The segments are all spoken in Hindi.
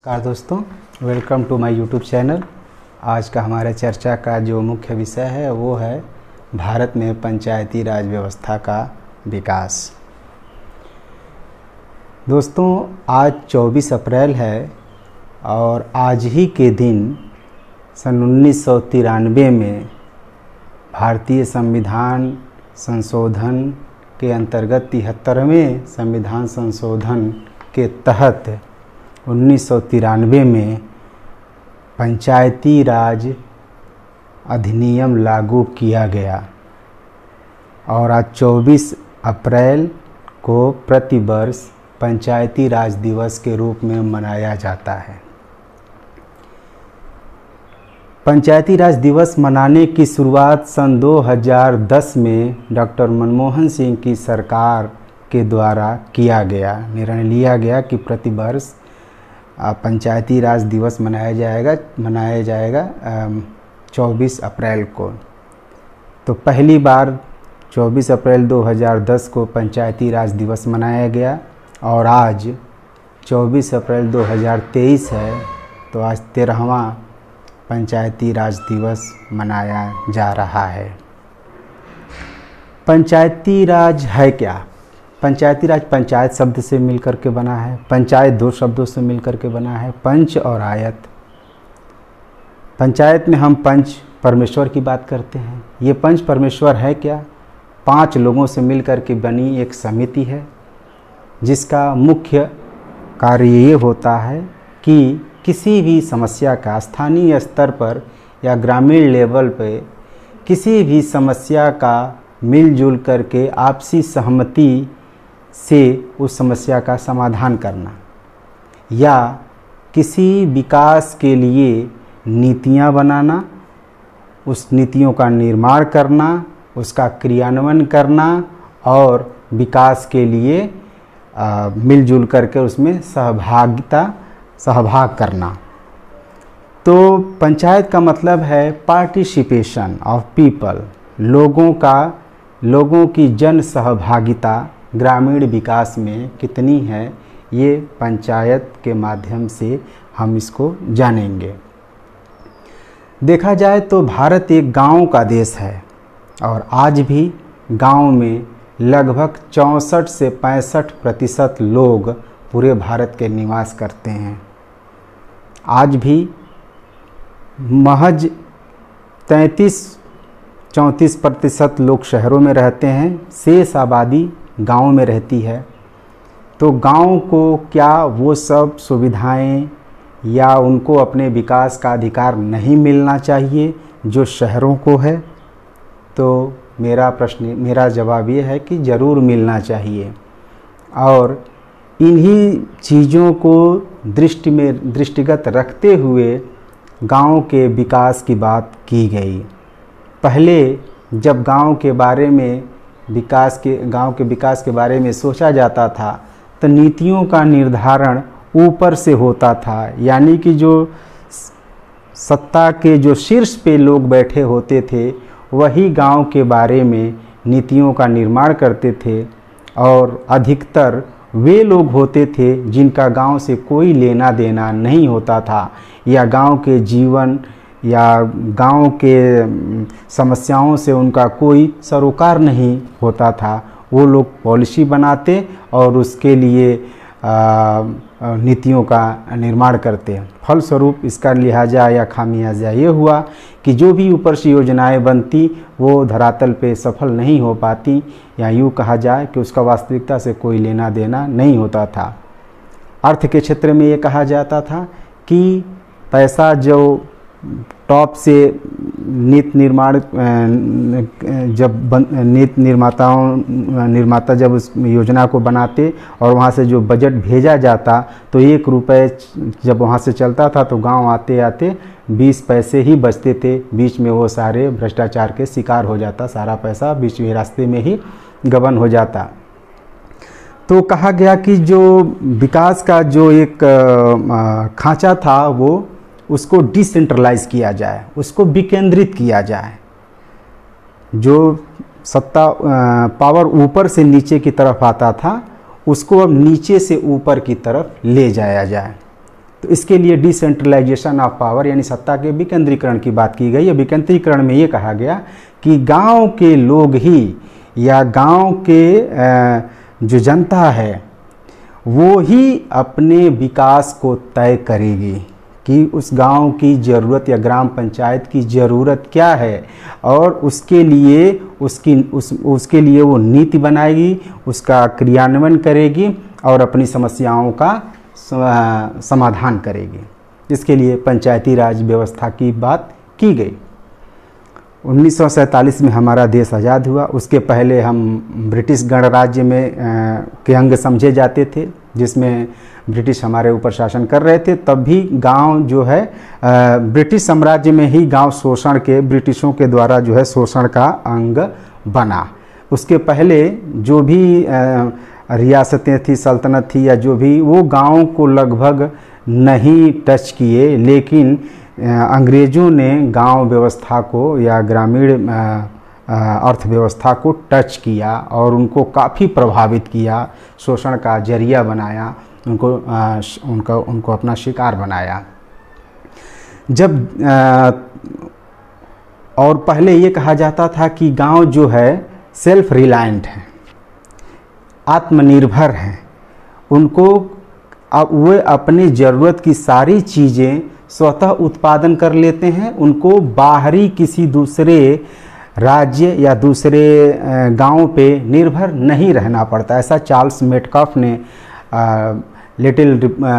नमस्कार दोस्तों, welcome to my YouTube channel. आज का हमारे चर्चा का जो मुख्य विषय है वो है भारत में पंचायती राज व्यवस्था का विकास। दोस्तों, आज 24 अप्रैल है और आज ही के दिन सन 1993 में भारतीय संविधान संशोधन के अंतर्गत 73वें संविधान संशोधन के तहत 1993 में पंचायती राज अधिनियम लागू किया गया और आज 24 अप्रैल को प्रतिवर्ष पंचायती राज दिवस के रूप में मनाया जाता है। पंचायती राज दिवस मनाने की शुरुआत सन 2010 में डॉक्टर मनमोहन सिंह की सरकार के द्वारा किया गया। निर्णय लिया गया कि प्रतिवर्ष पंचायती राज दिवस मनाया जाएगा 24 अप्रैल को। तो पहली बार 24 अप्रैल 2010 को पंचायती राज दिवस मनाया गया और आज 24 अप्रैल 2023 है, तो आज 13वां पंचायती राज दिवस मनाया जा रहा है। पंचायती राज है क्या? पंचायती राज पंचायत शब्द से मिलकर के बना है। पंचायत दो शब्दों से मिलकर के बना है, पंच और आयत। पंचायत में हम पंच परमेश्वर की बात करते हैं। ये पंच परमेश्वर है क्या? 5 लोगों से मिलकर के बनी एक समिति है जिसका मुख्य कार्य ये होता है कि किसी भी समस्या का स्थानीय स्तर पर या ग्रामीण लेवल पे किसी भी समस्या का मिलजुल करके आपसी सहमति से उस समस्या का समाधान करना या किसी विकास के लिए नीतियां बनाना, उस नीतियों का निर्माण करना, उसका क्रियान्वयन करना और विकास के लिए मिलजुल करके उसमें सहभाग करना। तो पंचायत का मतलब है पार्टिसिपेशन ऑफ पीपल, लोगों की जन सहभागिता ग्रामीण विकास में कितनी है, ये पंचायत के माध्यम से हम इसको जानेंगे। देखा जाए तो भारत एक गांव का देश है और आज भी गांव में लगभग 64 से 65% लोग पूरे भारत के निवास करते हैं। आज भी महज 33-34% लोग शहरों में रहते हैं, शेष आबादी गांव में रहती है। तो गांव को क्या वो सब सुविधाएं या उनको अपने विकास का अधिकार नहीं मिलना चाहिए जो शहरों को है? तो मेरा जवाब ये है कि ज़रूर मिलना चाहिए और इन्हीं चीज़ों को दृष्टिगत रखते हुए गांव के विकास की बात की गई। पहले जब गांव के विकास के बारे में सोचा जाता था तो नीतियों का निर्धारण ऊपर से होता था, यानी कि जो सत्ता के जो शीर्ष पे लोग बैठे होते थे वही गांव के बारे में नीतियों का निर्माण करते थे और अधिकतर वे लोग होते थे जिनका गांव से कोई लेना देना नहीं होता था या गांव के जीवन या गांव के समस्याओं से उनका कोई सरोकार नहीं होता था। वो लोग पॉलिसी बनाते और उसके लिए नीतियों का निर्माण करते हैं। फलस्वरूप इसका लिहाजा या खामियाजा ये हुआ कि जो भी ऊपर से योजनाएं बनती वो धरातल पे सफल नहीं हो पाती, या यूँ कहा जाए कि उसका वास्तविकता से कोई लेना देना नहीं होता था। अर्थ के क्षेत्र में ये कहा जाता था कि पैसा जो टॉप से निर्माता जब उस योजना को बनाते और वहाँ से जो बजट भेजा जाता तो 1 रुपये जब वहाँ से चलता था तो गांव आते आते 20 पैसे ही बचते थे। बीच में वो सारे भ्रष्टाचार के शिकार हो जाता, सारा पैसा बीच में रास्ते में ही गबन हो जाता। तो कहा गया कि जो विकास का जो एक खांचा था वो उसको डिसेंट्रलाइज किया जाए, उसको विकेंद्रित किया जाए। जो सत्ता पावर ऊपर से नीचे की तरफ आता था उसको अब नीचे से ऊपर की तरफ ले जाया जाए। तो इसके लिए डिसेंट्रलाइजेशन ऑफ पावर यानी सत्ता के विकेंद्रीकरण की बात की गई है। विकेंद्रीकरण में ये कहा गया कि गांव के लोग ही या गांव के जो जनता है वो ही अपने विकास को तय करेगी कि उस गांव की ज़रूरत या ग्राम पंचायत की ज़रूरत क्या है, और उसके लिए उसके लिए वो नीति बनाएगी, उसका क्रियान्वयन करेगी और अपनी समस्याओं का समाधान करेगी। इसके लिए पंचायती राज व्यवस्था की बात की गई। 1947 में हमारा देश आज़ाद हुआ। उसके पहले हम ब्रिटिश गणराज्य में के अंग समझे जाते थे, जिसमें ब्रिटिश हमारे ऊपर शासन कर रहे थे। तब भी गांव जो है ब्रिटिश साम्राज्य में ही गांव शोषण के, ब्रिटिशों के द्वारा जो है शोषण का अंग बना। उसके पहले जो भी रियासतें थी, सल्तनत थी या जो भी, वो गांव को लगभग नहीं टच किए, लेकिन अंग्रेज़ों ने गांव व्यवस्था को या ग्रामीण अर्थव्यवस्था को टच किया और उनको काफ़ी प्रभावित किया, शोषण का जरिया बनाया, उनको अपना शिकार बनाया। जब और पहले ये कहा जाता था कि गांव जो है सेल्फ रिलायंट है, आत्मनिर्भर हैं, उनको वे अपनी ज़रूरत की सारी चीज़ें स्वतः उत्पादन कर लेते हैं, उनको बाहरी किसी दूसरे राज्य या दूसरे गांव पे निर्भर नहीं रहना पड़ता। ऐसा चार्ल्स मेटकाफ ने लिटिल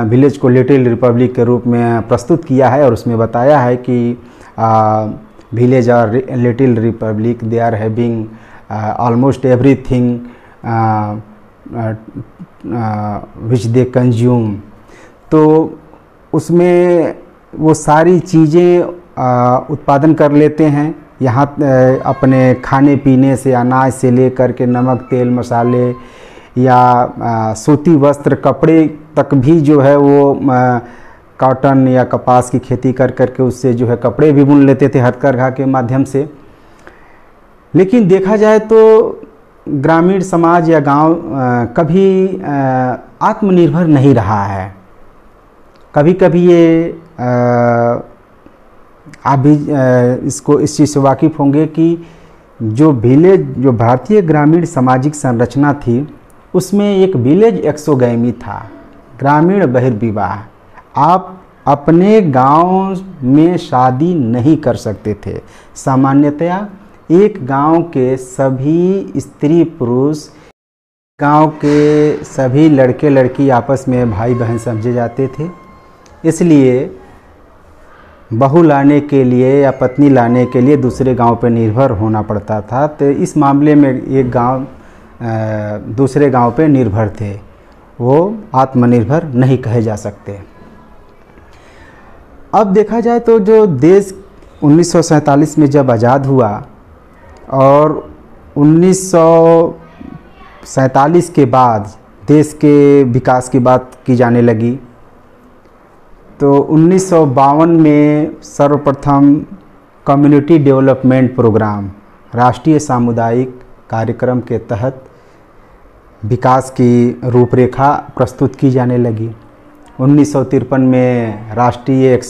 विलेज को लिटिल रिपब्लिक के रूप में प्रस्तुत किया है और उसमें बताया है कि विलेज और little republic they are having almost everything which they consume. तो उसमें वो सारी चीज़ें उत्पादन कर लेते हैं। यहाँ अपने खाने पीने से, अनाज से लेकर के नमक, तेल, मसाले या सूती वस्त्र, कपड़े तक भी जो है वो कॉटन या कपास की खेती कर करके उससे जो है कपड़े भी बुन लेते थे हथकरघा के माध्यम से। लेकिन देखा जाए तो ग्रामीण समाज या गांव कभी आत्मनिर्भर नहीं रहा है। कभी कभी ये आप भी इस चीज़ से वाकिफ़ होंगे कि जो भारतीय ग्रामीण सामाजिक संरचना थी उसमें एक विलेज एक्सोगैमी था, ग्रामीण बहिर्विवाह। आप अपने गांव में शादी नहीं कर सकते थे। सामान्यतया एक गांव के सभी स्त्री पुरुष, गांव के सभी लड़के लड़की आपस में भाई बहन समझे जाते थे। इसलिए बहू लाने के लिए या पत्नी लाने के लिए दूसरे गांव पर निर्भर होना पड़ता था। तो इस मामले में एक गांव दूसरे गांव पे निर्भर थे, वो आत्मनिर्भर नहीं कहे जा सकते। अब देखा जाए तो जो देश 1947 में जब आज़ाद हुआ और 1947 के बाद देश के विकास की बात की जाने लगी, तो 1952 में सर्वप्रथम कम्युनिटी डेवलपमेंट प्रोग्राम, राष्ट्रीय सामुदायिक कार्यक्रम के तहत विकास की रूपरेखा प्रस्तुत की जाने लगी। 1953 में राष्ट्रीय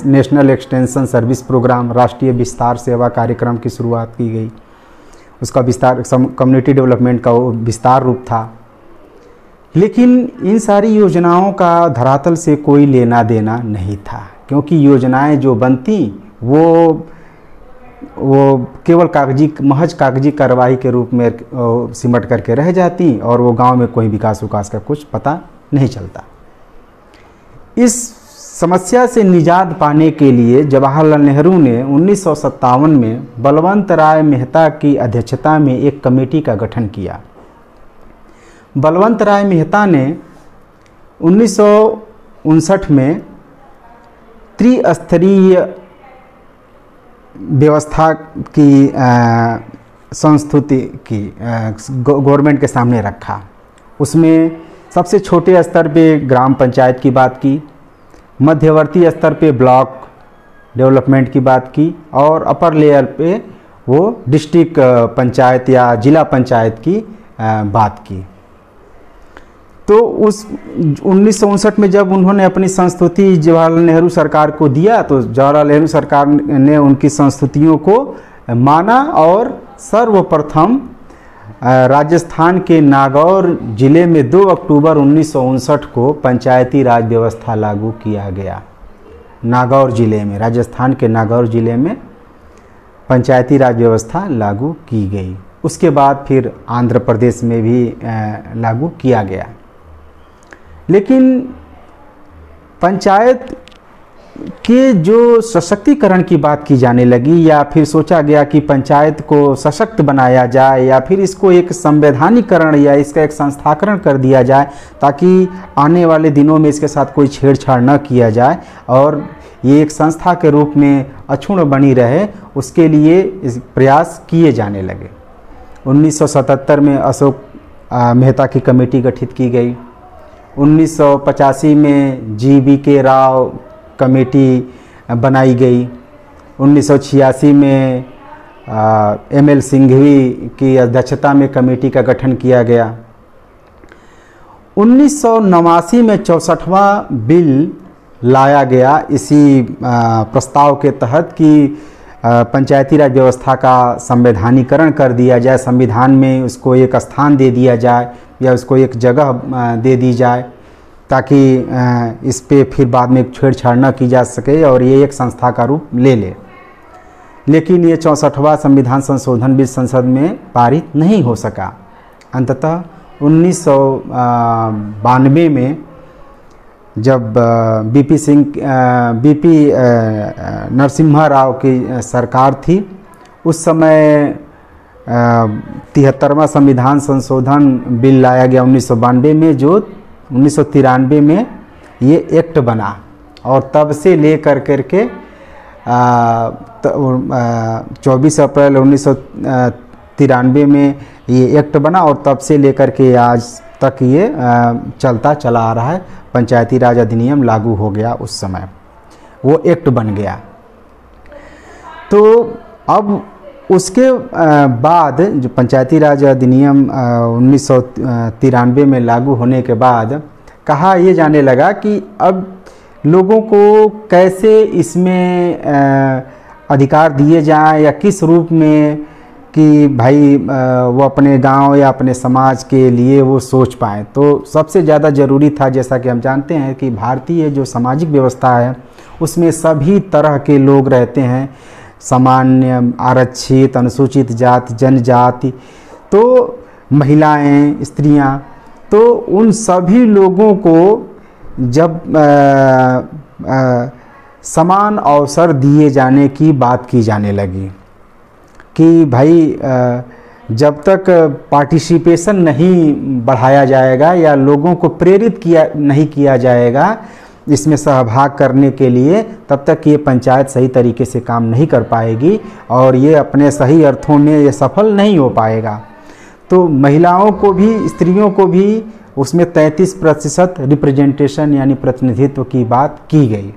नेशनल एक्सटेंशन सर्विस प्रोग्राम, राष्ट्रीय विस्तार सेवा कार्यक्रम की शुरुआत की गई। उसका विस्तार कम्युनिटी डेवलपमेंट का विस्तार रूप था। लेकिन इन सारी योजनाओं का धरातल से कोई लेना देना नहीं था, क्योंकि योजनाएं जो बनती वो केवल महज कागजी कार्रवाई के रूप में सिमट करके रह जाती और वो गांव में कोई विकास का कुछ पता नहीं चलता। इस समस्या से निजात पाने के लिए जवाहरलाल नेहरू ने 1957 में बलवंत राय मेहता की अध्यक्षता में एक कमेटी का गठन किया। बलवंत राय मेहता ने 1959 में त्रिस्तरीय व्यवस्था की संस्तुति की गवर्नमेंट के सामने रखा। उसमें सबसे छोटे स्तर पे ग्राम पंचायत की बात की, मध्यवर्ती स्तर पे ब्लॉक डेवलपमेंट की बात की और अपर लेयर पे वो डिस्ट्रिक्ट पंचायत या जिला पंचायत की बात की। तो उस 1959 में जब उन्होंने अपनी संस्तुति जवाहरलाल नेहरू सरकार को दिया तो जवाहरलाल नेहरू सरकार ने उनकी संस्तुतियों को माना और सर्वप्रथम राजस्थान के नागौर जिले में 2 अक्टूबर 1959 को पंचायती राज व्यवस्था लागू किया गया। नागौर जिले में, राजस्थान के नागौर जिले में पंचायती राज व्यवस्था लागू की गई। उसके बाद फिर आंध्र प्रदेश में भी लागू किया गया। लेकिन पंचायत के जो सशक्तिकरण की बात की जाने लगी या फिर सोचा गया कि पंचायत को सशक्त बनाया जाए या फिर इसको एक संवैधानिकरण या इसका एक संस्थाकरण कर दिया जाए ताकि आने वाले दिनों में इसके साथ कोई छेड़छाड़ न किया जाए और ये एक संस्था के रूप में अक्षुण्ण बनी रहे, उसके लिए इस प्रयास किए जाने लगे। 1977 में अशोक मेहता की कमेटी गठित की गई। 1985 में GBK राव कमेटी बनाई गई। 1986 में ML सिंघवी की अध्यक्षता में कमेटी का गठन किया गया। 1989 में 64वां बिल लाया गया इसी प्रस्ताव के तहत कि पंचायती राज व्यवस्था का संवैधानिकरण कर दिया जाए, संविधान में उसको एक स्थान दे दिया जाए या उसको एक जगह दे दी जाए ताकि इस पे फिर बाद में छेड़छाड़ न की जा सके और ये एक संस्था का रूप ले ले। लेकिन ये 64वां संविधान संशोधन बिल संसद में पारित नहीं हो सका। अंततः 1992 में जब बीपी नरसिम्हा राव की सरकार थी, उस समय 73वां संविधान संशोधन बिल लाया गया 1992 में, जो 1993 में ये एक्ट बना और तब से ले करके 24 अप्रैल 1993 में ये एक्ट बना और तब से लेकर के आज तक ये चलता चला आ रहा है। पंचायती राज अधिनियम लागू हो गया, उस समय वो एक्ट बन गया। तो अब उसके बाद जो पंचायती राज अधिनियम 1993 में लागू होने के बाद कहा ये जाने लगा कि अब लोगों को कैसे इसमें अधिकार दिए जाएं या किस रूप में कि भाई वो अपने गांव या अपने समाज के लिए वो सोच पाएँ। तो सबसे ज़्यादा ज़रूरी था, जैसा कि हम जानते हैं कि भारतीय जो सामाजिक व्यवस्था है उसमें सभी तरह के लोग रहते हैं, सामान्य, आरक्षित, अनुसूचित जाति, जनजाति, तो महिलाएं, स्त्रियां, तो उन सभी लोगों को जब समान अवसर दिए जाने की बात की जाने लगी कि भाई जब तक पार्टिसिपेशन नहीं बढ़ाया जाएगा या लोगों को प्रेरित नहीं किया जाएगा इसमें सहभाग करने के लिए, तब तक ये पंचायत सही तरीके से काम नहीं कर पाएगी और ये अपने सही अर्थों में ये सफल नहीं हो पाएगा। तो महिलाओं को भी, स्त्रियों को भी उसमें 33% रिप्रेजेंटेशन यानी प्रतिनिधित्व की बात की गई,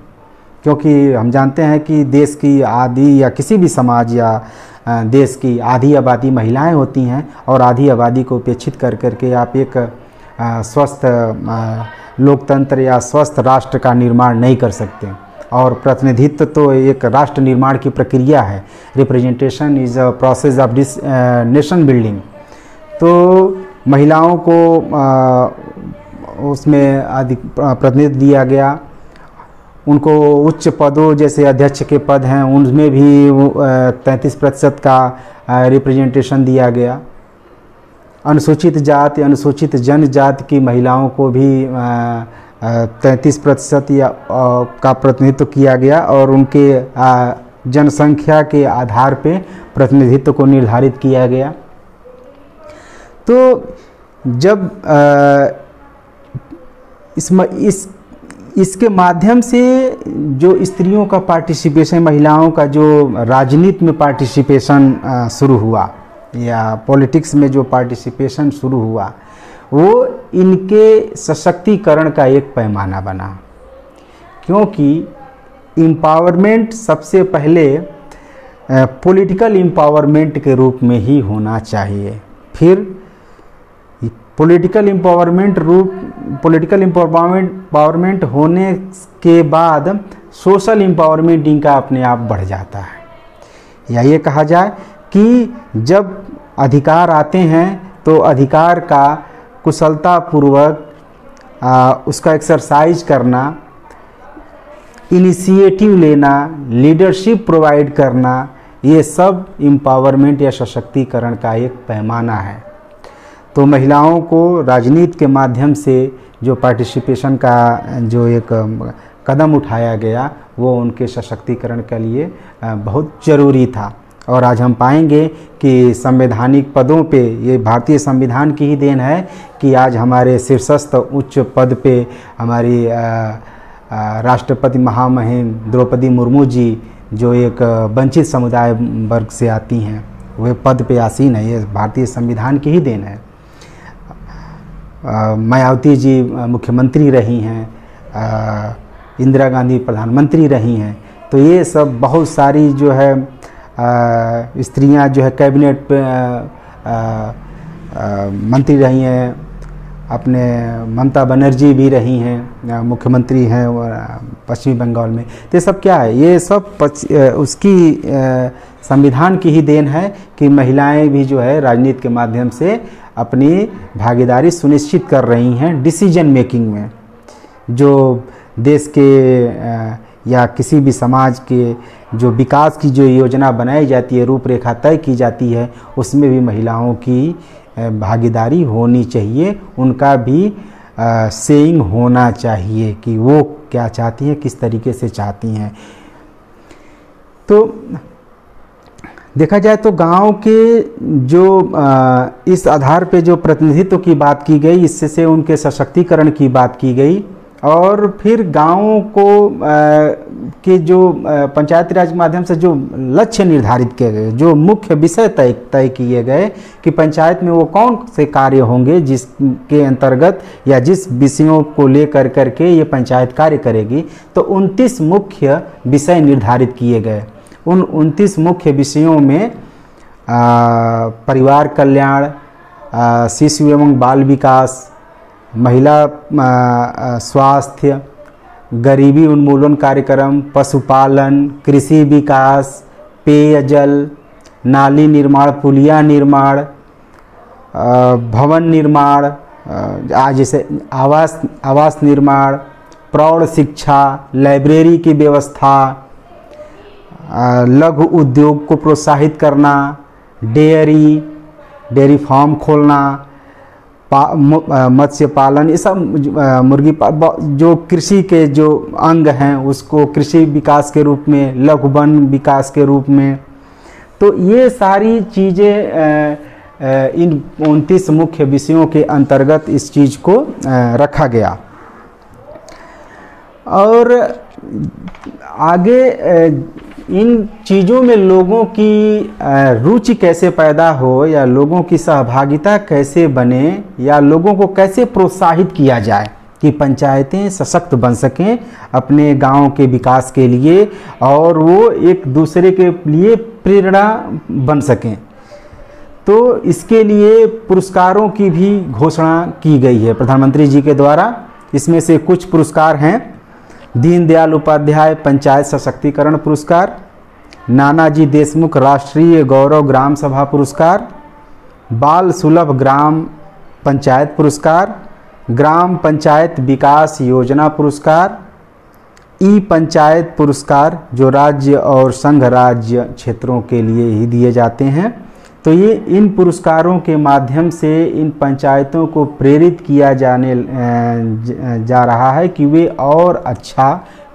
क्योंकि हम जानते हैं कि देश की आधी या किसी भी समाज या देश की आधी आबादी महिलाएं होती हैं और आधी आबादी को उपेक्षित कर करके आप एक स्वस्थ लोकतंत्र या स्वस्थ राष्ट्र का निर्माण नहीं कर सकते। और प्रतिनिधित्व तो एक राष्ट्र निर्माण की प्रक्रिया है। Representation is a process of this nation building. तो महिलाओं को उसमें अधिक प्रतिनिधित्व दिया गया। उनको उच्च पदों जैसे अध्यक्ष के पद हैं उनमें भी 33% का रिप्रेजेंटेशन दिया गया। अनुसूचित जाति, अनुसूचित जनजाति की महिलाओं को भी 33% या का प्रतिनिधित्व किया गया और उनके जनसंख्या के आधार पे प्रतिनिधित्व को निर्धारित किया गया। तो जब इसके माध्यम से जो स्त्रियों का पार्टिसिपेशन, महिलाओं का जो राजनीति में पार्टिसिपेशन शुरू हुआ या पॉलिटिक्स में जो पार्टिसिपेशन शुरू हुआ, वो इनके सशक्तिकरण का एक पैमाना बना। क्योंकि एम्पावरमेंट सबसे पहले पॉलिटिकल एम्पावरमेंट के रूप में ही होना चाहिए, फिर पॉलिटिकल एम्पावरमेंट होने के बाद सोशल एम्पावरमेंट इनका अपने आप बढ़ जाता है। या ये कहा जाए कि जब अधिकार आते हैं तो अधिकार का कुशलतापूर्वक उसका एक्सरसाइज करना, इनिशिएटिव लेना, लीडरशिप प्रोवाइड करना, ये सब एम्पावरमेंट या सशक्तिकरण का एक पैमाना है। तो महिलाओं को राजनीति के माध्यम से जो पार्टिसिपेशन का जो एक कदम उठाया गया वो उनके सशक्तिकरण के लिए बहुत ज़रूरी था। और आज हम पाएंगे कि संवैधानिक पदों पे, ये भारतीय संविधान की ही देन है कि आज हमारे शीर्षस्थ उच्च पद पे हमारी राष्ट्रपति महामहिम द्रौपदी मुर्मू जी, जो एक वंचित समुदाय वर्ग से आती हैं, वे पद पे आसीन है। ये भारतीय संविधान की ही देन है। मायावती जी मुख्यमंत्री रही हैं, इंदिरा गांधी प्रधानमंत्री रही हैं। तो ये सब बहुत सारी जो है स्त्रियां जो है कैबिनेट पे मंत्री रही हैं। अपने ममता बनर्जी भी रही हैं, मुख्यमंत्री हैं पश्चिमी बंगाल में। तो ये सब क्या है? ये सब उसकी संविधान की ही देन है कि महिलाएं भी जो है राजनीति के माध्यम से अपनी भागीदारी सुनिश्चित कर रही हैं डिसीजन मेकिंग में। जो देश के या किसी भी समाज के जो विकास की जो योजना बनाई जाती है, रूपरेखा तय की जाती है, उसमें भी महिलाओं की भागीदारी होनी चाहिए। उनका भी सेइंग होना चाहिए कि वो क्या चाहती हैं, किस तरीके से चाहती हैं। तो देखा जाए तो गांव के जो इस आधार पे जो प्रतिनिधित्व की बात की गई, इससे उनके सशक्तिकरण की बात की गई। और फिर गाँवों को के जो पंचायती राज के माध्यम से जो लक्ष्य निर्धारित किए गए, जो मुख्य विषय तय किए गए कि पंचायत में वो कौन से कार्य होंगे जिसके अंतर्गत या जिस विषयों को लेकर करके ये पंचायत कार्य करेगी। तो 29 मुख्य विषय निर्धारित किए गए। उन 29 मुख्य विषयों में परिवार कल्याण, शिशु एवं बाल विकास, महिला स्वास्थ्य, गरीबी उन्मूलन कार्यक्रम, पशुपालन, कृषि विकास, पेयजल, नाली निर्माण, पुलिया निर्माण, भवन निर्माण, जैसे आवास निर्माण, प्रौढ़ शिक्षा, लाइब्रेरी की व्यवस्था, लघु उद्योग को प्रोत्साहित करना, डेयरी फार्म खोलना, मत्स्य पालन, ये सब मुर्गी जो कृषि के जो अंग हैं उसको कृषि विकास के रूप में, लघु वन विकास के रूप में। तो ये सारी चीज़ें इन 29 मुख्य विषयों के अंतर्गत इस चीज़ को रखा गया। और आगे इन चीज़ों में लोगों की रुचि कैसे पैदा हो, या लोगों की सहभागिता कैसे बने, या लोगों को कैसे प्रोत्साहित किया जाए कि पंचायतें सशक्त बन सकें अपने गांव के विकास के लिए, और वो एक दूसरे के लिए प्रेरणा बन सकें। तो इसके लिए पुरस्कारों की भी घोषणा की गई है प्रधानमंत्री जी के द्वारा। इसमें से कुछ पुरस्कार हैं: दीनदयाल उपाध्याय पंचायत सशक्तिकरण पुरस्कार, नानाजी देशमुख राष्ट्रीय गौरव ग्राम सभा पुरस्कार, बाल सुलभ ग्राम पंचायत पुरस्कार, ग्राम पंचायत विकास योजना पुरस्कार, ई पंचायत पुरस्कार जो राज्य और संघ राज्य क्षेत्रों के लिए ही दिए जाते हैं। तो ये इन पुरस्कारों के माध्यम से इन पंचायतों को प्रेरित किया जा रहा है कि वे और अच्छा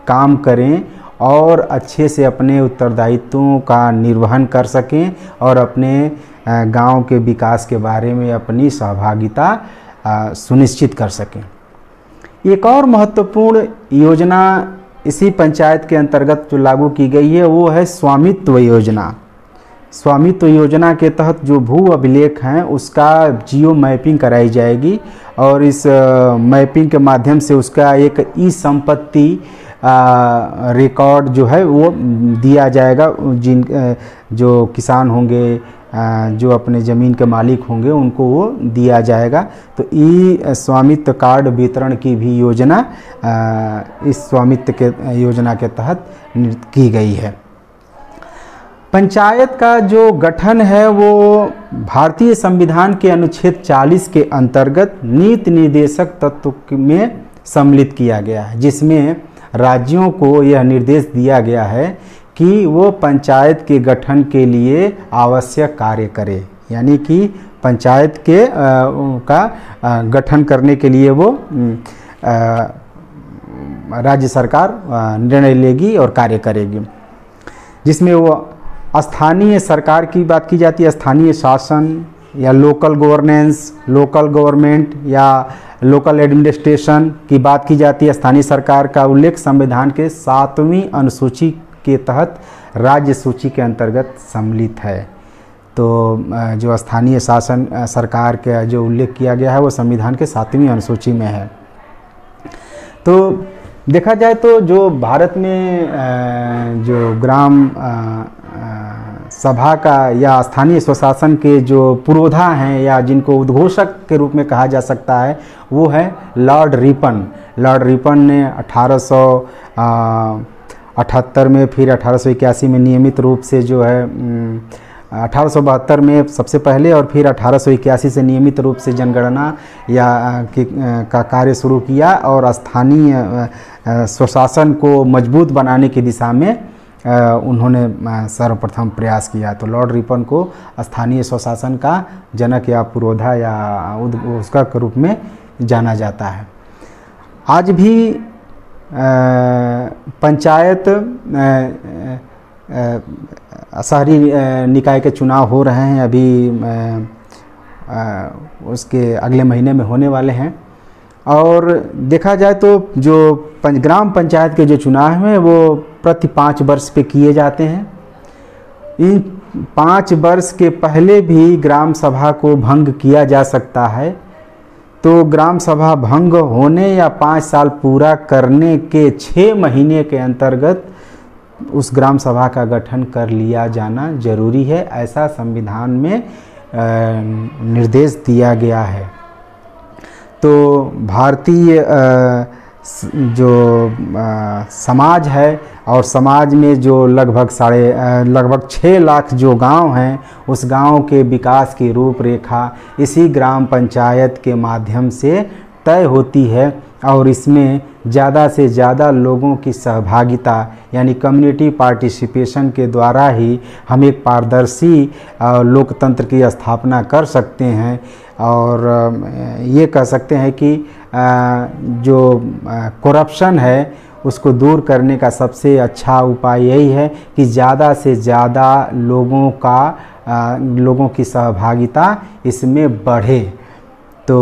काम करें और अच्छे से अपने उत्तरदायित्वों का निर्वहन कर सकें और अपने गांव के विकास के बारे में अपनी सहभागिता सुनिश्चित कर सकें। एक और महत्वपूर्ण योजना इसी पंचायत के अंतर्गत जो लागू की गई है वो है स्वामित्व योजना। स्वामित्व योजना के तहत जो भू अभिलेख हैं उसका जियो मैपिंग कराई जाएगी और इस मैपिंग के माध्यम से उसका एक ई संपत्ति रिकॉर्ड जो है वो दिया जाएगा। जो किसान होंगे जो अपने ज़मीन के मालिक होंगे उनको वो दिया जाएगा। तो ई स्वामित्व कार्ड वितरण की भी योजना इस स्वामित्व के योजना के तहत की गई है। पंचायत का जो गठन है वो भारतीय संविधान के अनुच्छेद 40 के अंतर्गत नीति निर्देशक तत्व में सम्मिलित किया गया है, जिसमें राज्यों को यह निर्देश दिया गया है कि वो पंचायत के गठन के लिए आवश्यक कार्य करे, यानी कि पंचायत के का गठन करने के लिए वो राज्य सरकार निर्णय लेगी और कार्य करेगी, जिसमें वो स्थानीय सरकार की बात की जाती है, स्थानीय शासन या लोकल गवर्नेंस, लोकल गवर्नमेंट या लोकल एडमिनिस्ट्रेशन की बात की जाती है। स्थानीय सरकार का उल्लेख संविधान के 7वीं अनुसूची के तहत राज्य सूची के अंतर्गत सम्मिलित है। तो जो स्थानीय शासन सरकार का जो उल्लेख किया गया है वो संविधान के 7वीं अनुसूची में है। तो देखा जाए तो जो भारत में जो ग्राम सभा का या स्थानीय स्वशासन के जो पुरोधा हैं या जिनको उद्घोषक के रूप में कहा जा सकता है वो है लॉर्ड रिपन। लॉर्ड रिपन ने 1878 में, फिर 1881 में नियमित रूप से जो है 1872 में सबसे पहले और फिर 1881 से नियमित रूप से जनगणना का कार्य शुरू किया और स्थानीय स्वशासन को मजबूत बनाने की दिशा में उन्होंने सर्वप्रथम प्रयास किया। तो लॉर्ड रिपन को स्थानीय स्वशासन का जनक या पुरोधा या उसका के रूप में जाना जाता है। आज भी पंचायत शहरी निकाय के चुनाव हो रहे हैं, अभी उसके अगले महीने में होने वाले हैं। और देखा जाए तो जो ग्राम पंचायत के जो चुनाव हैं वो प्रति 5 वर्ष पे किए जाते हैं। इन 5 वर्ष के पहले भी ग्राम सभा को भंग किया जा सकता है। तो ग्राम सभा भंग होने या 5 साल पूरा करने के 6 महीने के अंतर्गत उस ग्राम सभा का गठन कर लिया जाना जरूरी है, ऐसा संविधान में निर्देश दिया गया है। तो भारतीय जो समाज है और समाज में जो लगभग 6 लाख जो गांव हैं, उस गांव के विकास की रूपरेखा इसी ग्राम पंचायत के माध्यम से तय होती है और इसमें ज़्यादा से ज़्यादा लोगों की सहभागिता यानी कम्युनिटी पार्टिसिपेशन के द्वारा ही हम एक पारदर्शी लोकतंत्र की स्थापना कर सकते हैं। और ये कह सकते हैं कि जो करप्शन है उसको दूर करने का सबसे अच्छा उपाय यही है कि ज़्यादा से ज़्यादा लोगों की सहभागिता इसमें बढ़े। तो